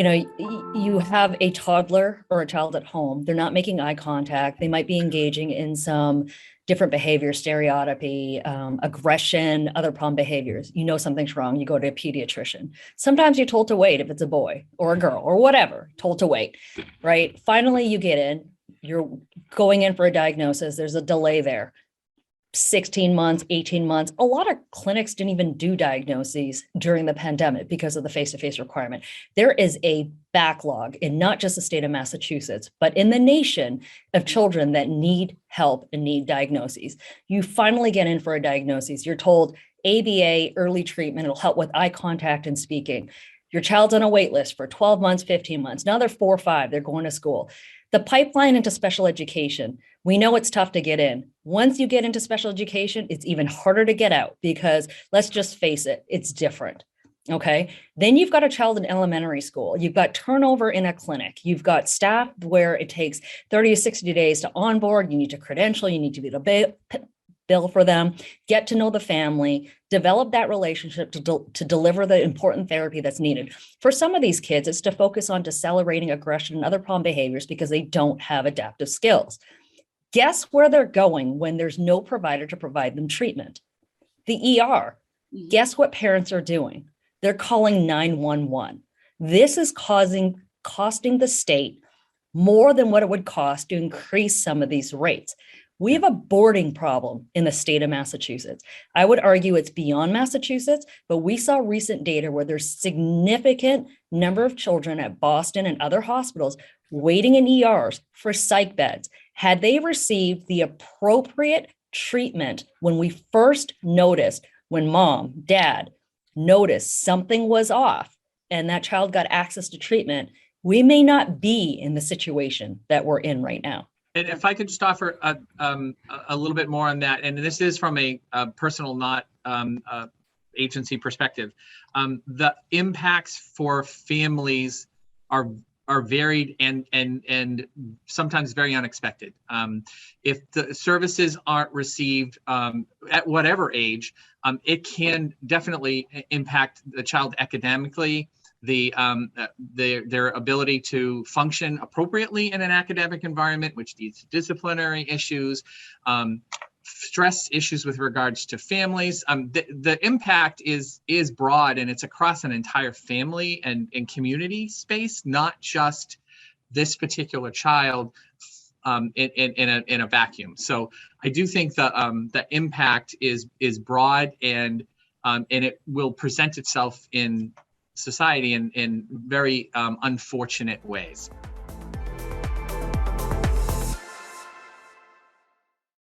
You have a toddler or a child at home. They're not making eye contact. They might be engaging in some different behaviors, stereotypy, aggression, other problem behaviors. You know something's wrong. You go to a pediatrician. Sometimes you're told to wait if it's a boy or a girl or whatever, told to wait, right? Finally, you get in. You're going in for a diagnosis. There's a delay there. 16 months, 18 months. A lot of clinics didn't even do diagnoses during the pandemic because of the face-to-face requirement. There is a backlog in not just the state of Massachusetts, but in the nation of children that need help and need diagnoses. You finally get in for a diagnosis. You're told ABA, early treatment, it'll help with eye contact and speaking. Your child's on a wait list for 12 months, 15 months. Now they're 4 or 5, they're going to school. The pipeline into special education, we know it's tough to get in. Once you get into special education, it's even harder to get out because let's just face it, it's different. Okay. Then you've got a child in elementary school. You've got turnover in a clinic. You've got staff where it takes 30 to 60 days to onboard. You need to credential. You need to be the bill for them, get to know the family, develop that relationship to deliver the important therapy that's needed. For some of these kids, it's to focus on decelerating aggression and other problem behaviors because they don't have adaptive skills. Guess where they're going when there's no provider to provide them treatment? The ER. Guess what parents are doing? They're calling 911. This is costing the state more than what it would cost to increase some of these rates. We have a boarding problem in the state of Massachusetts. I would argue it's beyond Massachusetts, but we saw recent data where there's significant number of children at Boston and other hospitals waiting in ERs for psych beds. Had they received the appropriate treatment when we first noticed, when mom, dad noticed something was off and that child got access to treatment, we may not be in the situation that we're in right now. And if I could just offer a little bit more on that, and this is from a personal, not agency perspective, the impacts for families are varied and sometimes very unexpected. If the services aren't received at whatever age, it can definitely impact the child academically, their ability to function appropriately in an academic environment, which leads to disciplinary issues, stress issues with regards to families. The impact is broad, and it's across an entire family and community space, not just this particular child in a vacuum. So I do think the impact is broad, and it will present itself in society in very unfortunate ways.